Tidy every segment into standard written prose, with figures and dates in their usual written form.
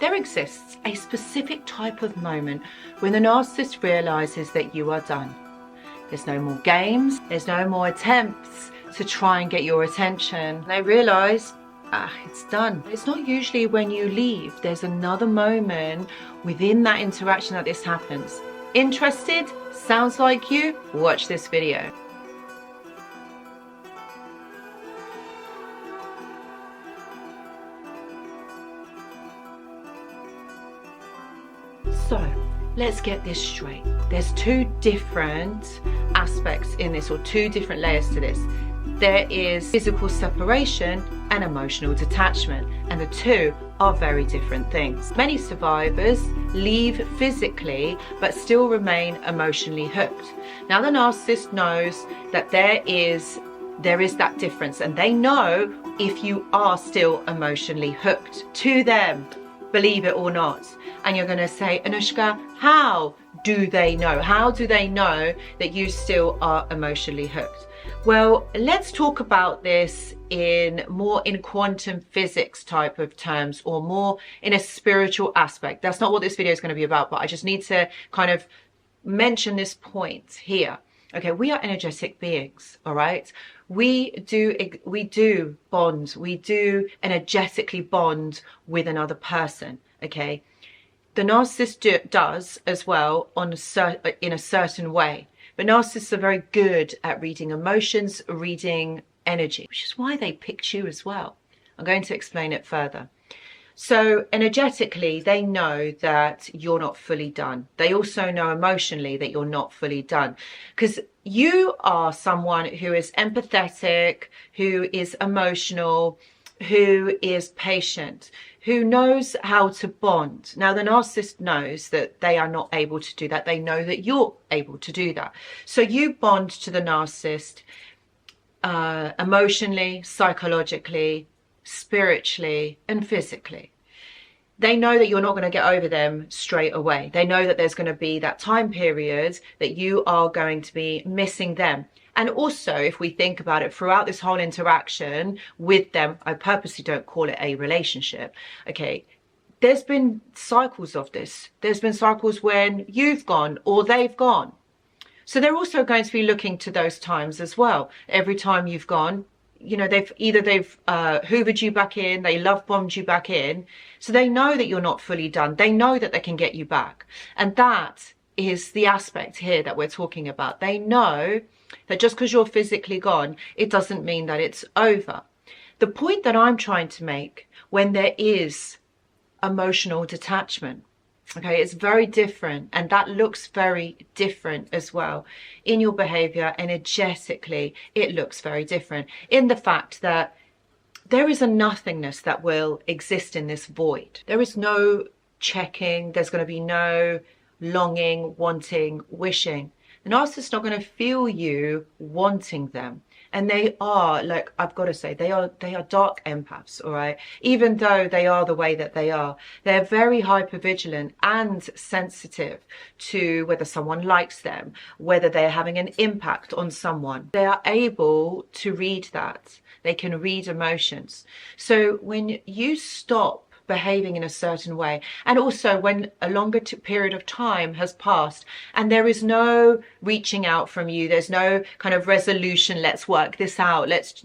There exists a specific type of moment when the narcissist realizes that you are done. There's no more games, there's no more attempts to try and get your attention. They realize, it's done. It's not usually when you leave. There's another moment within that interaction that this happens. Interested? Sounds like you? Watch this video. So let's get this straight. There's two different aspects in this, or two different layers to this. There is physical separation and emotional detachment, and the two are very different things. Many survivors leave physically but still remain emotionally hooked. Now the narcissist knows that there is that difference, and they know if you are still emotionally hooked to them, believe it or not. And you're going to say, Anushka, how do they know? How do they know that you still are emotionally hooked? Well, let's talk about this more in quantum physics type of terms, or more in a spiritual aspect. That's not what this video is going to be about, but I just need to kind of mention this point here. Okay, we are energetic beings, all right? We do bond, we do energetically bond with another person, okay? The narcissist does as well in a certain way. But narcissists are very good at reading emotions, reading energy, which is why they picked you as well. I'm going to explain it further. So energetically, they know that you're not fully done. They also know emotionally that you're not fully done, because you are someone who is empathetic, who is emotional, who is patient, who knows how to bond. Now, the narcissist knows that they are not able to do that. They know that you're able to do that. So you bond to the narcissist emotionally, psychologically, spiritually, and physically. They know that you're not going to get over them straight away. They know that there's going to be that time period that you are going to be missing them. And also, if we think about it, throughout this whole interaction with them, I purposely don't call it a relationship, okay? There's been cycles of this. There's been cycles when you've gone or they've gone. So they're also going to be looking to those times as well. Every time you've gone, you know, they've hoovered you back in, they love bombed you back in. So they know that you're not fully done. They know that they can get you back. And that is the aspect here that we're talking about. They know that just because you're physically gone, it doesn't mean that it's over. The point that I'm trying to make, when there is emotional detachment, okay, it's very different, and that looks very different as well. In your behavior, energetically, it looks very different in the fact that there is a nothingness that will exist in this void. There is no checking, there's going to be no longing, wanting, wishing. The narcissist is not going to feel you wanting them. And they are, like, I've got to say, they are dark empaths, all right? Even though they are the way that they are, they're very hypervigilant and sensitive to whether someone likes them, whether they're having an impact on someone. They are able to read that. They can read emotions. So when you stop behaving in a certain way, and also when a longer period of time has passed and there is no reaching out from you, there's no kind of resolution, let's work this out, let's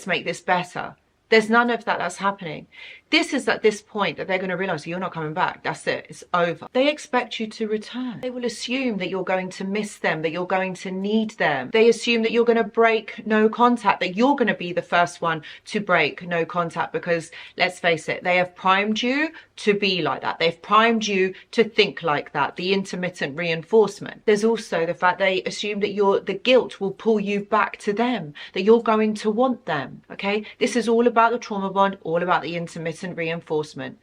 make this better. There's none of that that's happening. This is at this point that they're going to realize you're not coming back. That's it. It's over. They expect you to return. They will assume that you're going to miss them, that you're going to need them. They assume that you're going to break no contact, that you're going to be the first one to break no contact, because let's face it, they have primed you to be like that. They've primed you to think like that, the intermittent reinforcement. There's also the fact they assume that the guilt will pull you back to them, that you're going to want them, okay? This is all about the trauma bond, all about the intermittent reinforcement.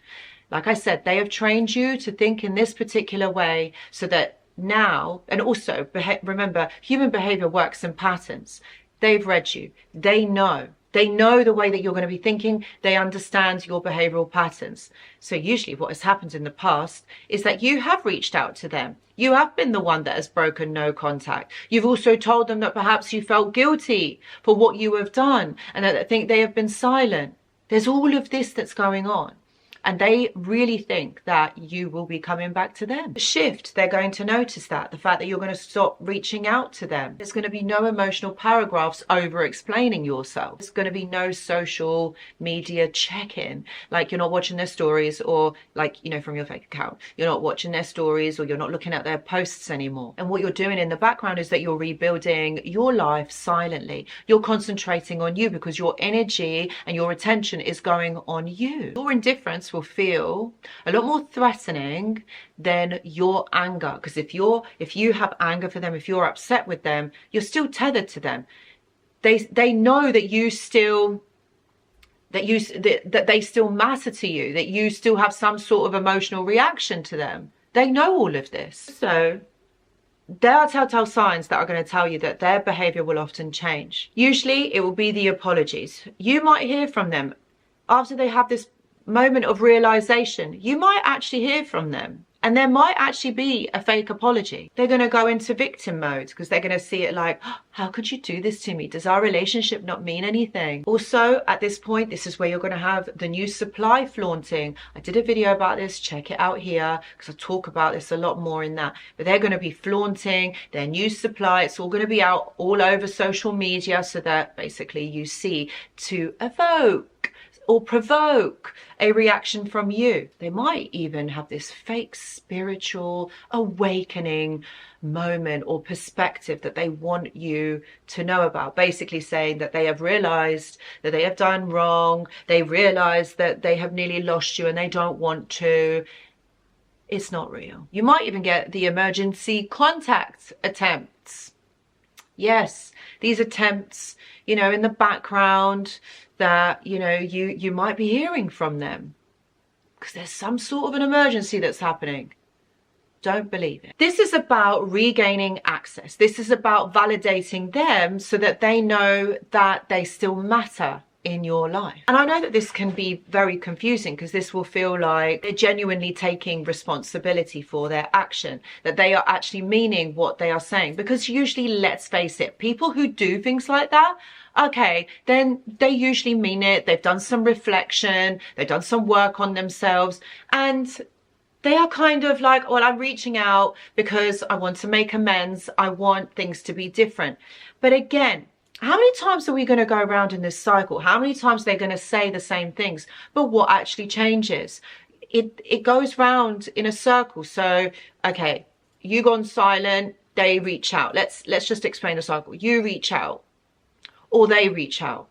Like I said, they have trained you to think in this particular way so that now, and also remember, human behavior works in patterns. They've read you. They know the way that you're going to be thinking. They understand your behavioral patterns. So usually what has happened in the past is that you have reached out to them. You have been the one that has broken no contact. You've also told them that perhaps you felt guilty for what you have done, and that I think they have been silent. There's all of this that's going on. And they really think that you will be coming back to them. The shift, they're going to notice that. The fact that you're going to stop reaching out to them. There's going to be no emotional paragraphs over explaining yourself. There's going to be no social media check-in. Like, you're not watching their stories, or like, you know, from your fake account. You're not watching their stories, or you're not looking at their posts anymore. And what you're doing in the background is that you're rebuilding your life silently. You're concentrating on you because your energy and your attention is going on you. Your indifference will feel a lot more threatening than your anger, because if you have anger for them, if you're upset with them, you're still tethered to them. They know that you still that they still matter to you, that you still have some sort of emotional reaction to them. They know all of this. So there are telltale signs that are going to tell you that their behavior will often change. Usually it will be the apologies. You might hear from them after they have this moment of realization. You might actually hear from them, and there might actually be a fake apology. They're going to go into victim mode because they're going to see it like, oh, how could you do this to me? Does our relationship not mean anything? Also, at this point, this is where you're going to have the new supply flaunting. I did a video about this. Check it out here because I talk about this a lot more in that. But they're going to be flaunting their new supply. It's all going to be out all over social media so that basically you see to evoke or provoke a reaction from you. They might even have this fake spiritual awakening moment or perspective that they want you to know about, basically saying that they have realized that they have done wrong, they realize that they have nearly lost you and they don't want to. It's not real. You might even get the emergency contact attempts. Yes, these attempts, you know, in the background, that, you know, you might be hearing from them because there's some sort of an emergency that's happening. Don't believe it. This is about regaining access. This is about validating them so that they know that they still matter in your life. And I know that this can be very confusing because this will feel like they're genuinely taking responsibility for their action, that they are actually meaning what they are saying. Because usually, let's face it, people who do things like that, okay, then they usually mean it. They've done some reflection, they've done some work on themselves, and they are kind of like, well, I'm reaching out because I want to make amends. I want things to be different. But again, how many times are we going to go around in this cycle? How many times are they going to say the same things? But what actually changes? It goes round in a circle. So, okay, you gone silent, they reach out. Let's just explain the cycle. You reach out, or they reach out.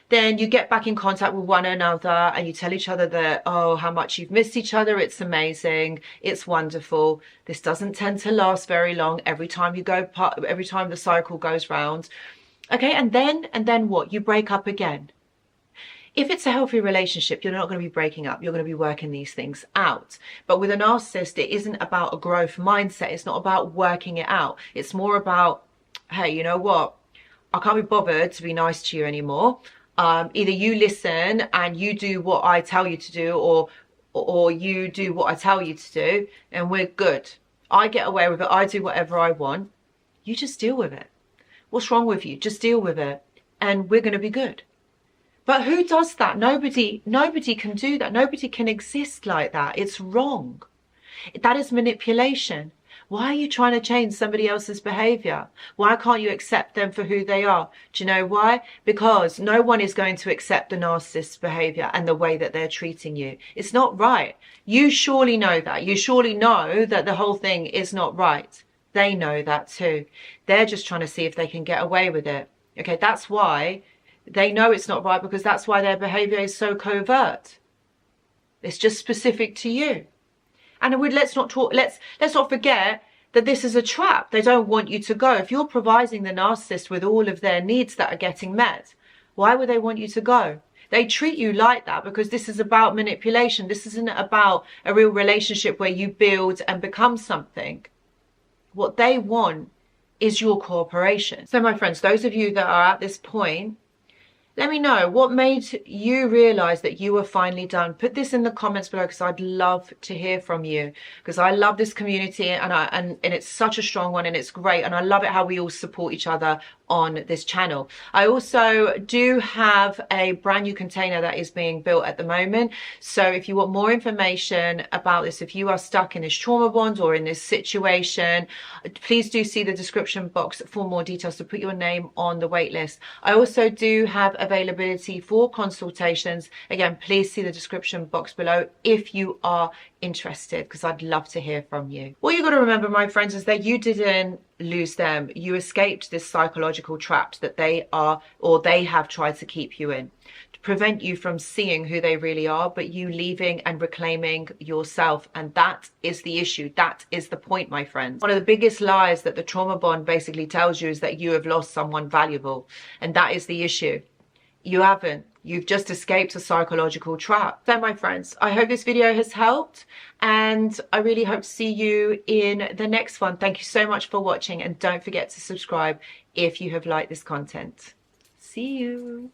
Then you get back in contact with one another and you tell each other that, oh, how much you've missed each other. It's amazing. It's wonderful. This doesn't tend to last very long. Every time the cycle goes round. Okay, and then what? You break up again. If it's a healthy relationship, you're not going to be breaking up. You're going to be working these things out. But with a narcissist, it isn't about a growth mindset. It's not about working it out. It's more about, hey, you know what? I can't be bothered to be nice to you anymore. Either you listen and you do what I tell you to do, or you do what I tell you to do, and we're good. I get away with it. I do whatever I want. You just deal with it. What's wrong with you? Just deal with it, and we're going to be good. But who does that? Nobody can do that. Nobody can exist like that. It's wrong. That is manipulation. Why are you trying to change somebody else's behavior? Why can't you accept them for who they are? Do you know why? Because no one is going to accept the narcissist's behavior and the way that they're treating you. It's not right. You surely know that. You surely know that the whole thing is not right. They know that too. They're just trying to see if they can get away with it. Okay, that's why they know it's not right, because that's why their behavior is so covert. It's just specific to you. And let's not forget that this is a trap. They don't want you to go. If you're providing the narcissist with all of their needs that are getting met, why would they want you to go? They treat you like that because this is about manipulation. This isn't about a real relationship where you build and become something. What they want is your cooperation. So my friends, those of you that are at this point, Let me know what made you realize that you were finally done. Put this in the comments below, because I'd love to hear from you, because I love this community, and it's such a strong one, and it's great, and I love it how we all support each other on this channel. I also do have a brand new container that is being built at the moment. So if you want more information about this, if you are stuck in this trauma bond or in this situation, please do see the description box for more details to put your name on the wait list. I also do have availability for consultations. Again, please see the description box below if you are interested, because I'd love to hear from you. What you got to remember, my friends, is that you didn't lose them. You escaped this psychological trap that they have tried to keep you in, to prevent you from seeing who they really are, but you leaving and reclaiming yourself. And that is the issue. That is the point, my friends. One of the biggest lies that the trauma bond basically tells you is that you have lost someone valuable. And that is the issue. You haven't. You've just escaped a psychological trap. So, my friends, I hope this video has helped, and I really hope to see you in the next one. Thank you so much for watching, and don't forget to subscribe if you have liked this content. See you.